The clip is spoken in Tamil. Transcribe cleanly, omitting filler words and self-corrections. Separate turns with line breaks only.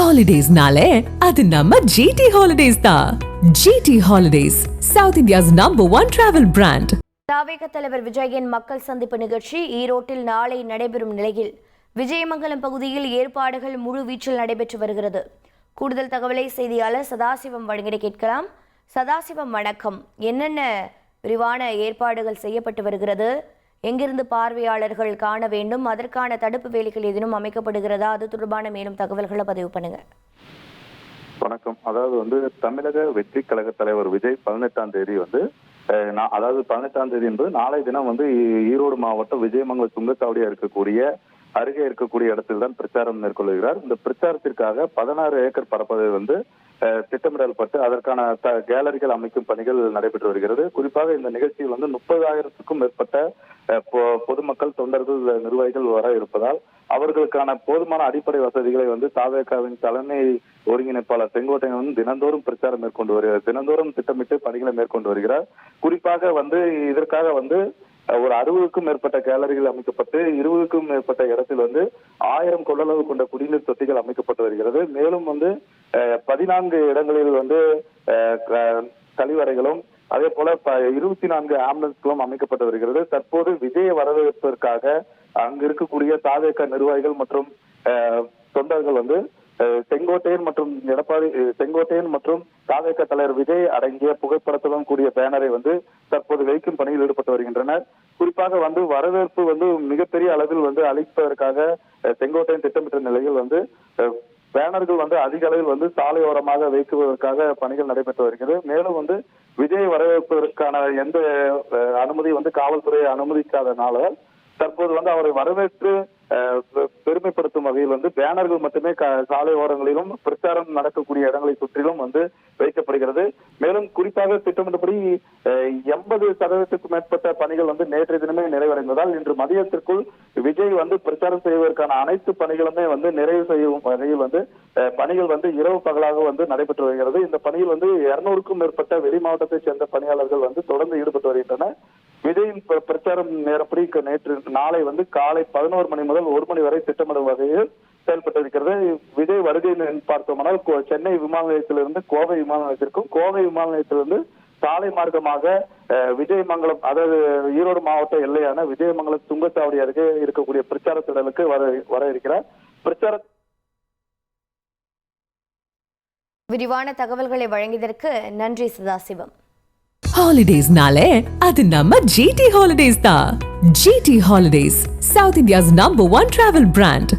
ஹாலிடேஸ்னாலே அது நம்ம ஜிடி ஹாலிடேஸ் தான். GT holidays, south India's #1 travel brand.
தாவேக தலைவர் விஜயின் மக்கள் சந்திப்பு நிகழ்ச்சி ஈரோட்டில் நாளை நடைபெறும் நிலையில் விஜயமங்கலம் பகுதியில் ஏற்பாடுகள் முழு வீச்சில் நடைபெற்று வருகிறது. கூடுதல் தகவலை செய்தியாளர் சதாசிவம் வழங்கிட கேட்கலாம். சதாசிவம், வணக்கம். என்னென்ன விரிவான ஏற்பாடுகள் செய்யப்பட்டு வருகிறது? எங்கிருந்து பார்வையாளர்கள் காண வேண்டும்? அதற்கான தடுப்பு வேலைகள் ஏதேனும் அமைக்கப்படுகிறதா? அது தொடர்பான மேலும் தகவல்களை பதிவு பண்ணுங்க.
வணக்கம். அதாவது தமிழக வெற்றி கழக தலைவர் விஜய் 18ஆம் தேதி அதாவது 18ஆம் தேதி என்பது நாளை தினம் ஈரோடு மாவட்டம் விஜயமங்கலம் சுங்கச்சாவடியா அருகே இருக்கக்கூடிய இடத்தில் தான் பிரச்சாரம் மேற்கொள்கிறார். இந்த பிரச்சாரத்திற்காக 16 ஏக்கர் பரப்பதை திட்டமிடல் பட்டு அதற்கான கேலரிகள் அமைக்கும் பணிகள் நடைபெற்று வருகிறது. குறிப்பாக இந்த நிகழ்ச்சியில் 30,000க்கும் மேற்பட்ட பொதுமக்கள், தொண்டர்கள், நிர்வாகிகள் வர இருப்பதால் அவர்களுக்கான போதுமான அடிப்படை வசதிகளை தாவேகாவின் தலைமை ஒருங்கிணைப்பாளர் செங்கோட்டையன் தினந்தோறும் பிரச்சாரம் மேற்கொண்டு வருகிறார். தினந்தோறும் திட்டமிட்டு பணிகளை மேற்கொண்டு வருகிறார். குறிப்பாக இதற்காக ஒரு 60க்கும் மேற்பட்ட கேலரிகள் அமைக்கப்பட்டு 20க்கும் மேற்பட்ட இடத்தில் 1000 கொள்ளளவு கொண்ட குடிநீர் தொட்டிகள் அமைக்கப்பட்டு வருகிறது. மேலும் 14 இடங்களில் கழிவறைகளும் அதே போல 24 ஆம்புலன்ஸ்களும் அமைக்கப்பட்டு வருகிறது. தற்போது விஜய வரவேற்பதற்காக அங்கு இருக்கக்கூடிய தாவேக நிர்வாகிகள் மற்றும் தொண்டர்கள் செங்கோட்டையன் மற்றும் தாவேக தலைவர் விஜய் அடங்கிய புகைப்படத்துடன் கூடிய பேனரை தற்போது வைக்கும் பணியில் ஈடுபட்டு வருகின்றனர். குறிப்பாக வரவேற்பு மிகப்பெரிய அளவில் அளிப்பதற்காக செங்கோட்டையன் திட்டமிட்ட நிலையில் பேனர்கள் அதிக அளவில் சாலையோரமாக வைக்குவதற்காக பணிகள் நடைபெற்று வருகிறது. மேலும் விஜய் வரவேற்பதற்கான எந்த அனுமதி காவல்துறை அனுமதிக்காதனால தற்போது அவரை வரவேற்று பெருமைப்படுத்தும் வகையில் பேனர்கள் மட்டுமே சாலை ஓரங்களிலும் பிரச்சாரம் நடக்கக்கூடிய இடங்களை சுற்றிலும் வைக்கப்படுகிறது. மேலும் குறிப்பாக திட்டமிட்டபடி 80% மேற்பட்ட பணிகள் நேற்றைய தினமே நிறைவடைந்ததால் இன்று மதியத்திற்குள் விஜய் பிரச்சாரம் செய்வதற்கான அனைத்து பணிகளுமே நிறைவு செய்யும் வகையில் பணிகள் இரவு பகலாக நடைபெற்று வருகிறது. இந்த பணியில் 200க்கும் மேற்பட்ட வெளி மாவட்டத்தைச் சேர்ந்த பணியாளர்கள் தொடர்ந்து ஈடுபட்டு வருகின்றனர். விஜயின் பிரச்சாரம் நேரப்படி நாளை காலை 11 மணி முதல் 1 மணி வரை திட்டமிடும் வகையில் செயல்பட்டிருக்கிறது. விஜய் வருகை பார்த்தோம்னால் சென்னை விமான நிலையத்திலிருந்து கோவை விமான நிலையத்திற்கும், கோவை விமான நிலையத்திலிருந்து சாலை மார்க்கமாக விஜயமங்கலம், அதாவது ஈரோடு மாவட்ட எல்லையான விஜயமங்கலம் சுங்கச்சாவடி அருகே இருக்கக்கூடிய பிரச்சார திடலுக்கு வர இருக்கிறார். பிரச்சார
விரிவான தகவல்களை வழங்கியதற்கு நன்றி சதாசிவம்.
ஹாலிடேஸ்னாலே அது நம்ம ஜிடி ஹாலிடேஸ் தான். GT holidays, south India's #1 travel brand.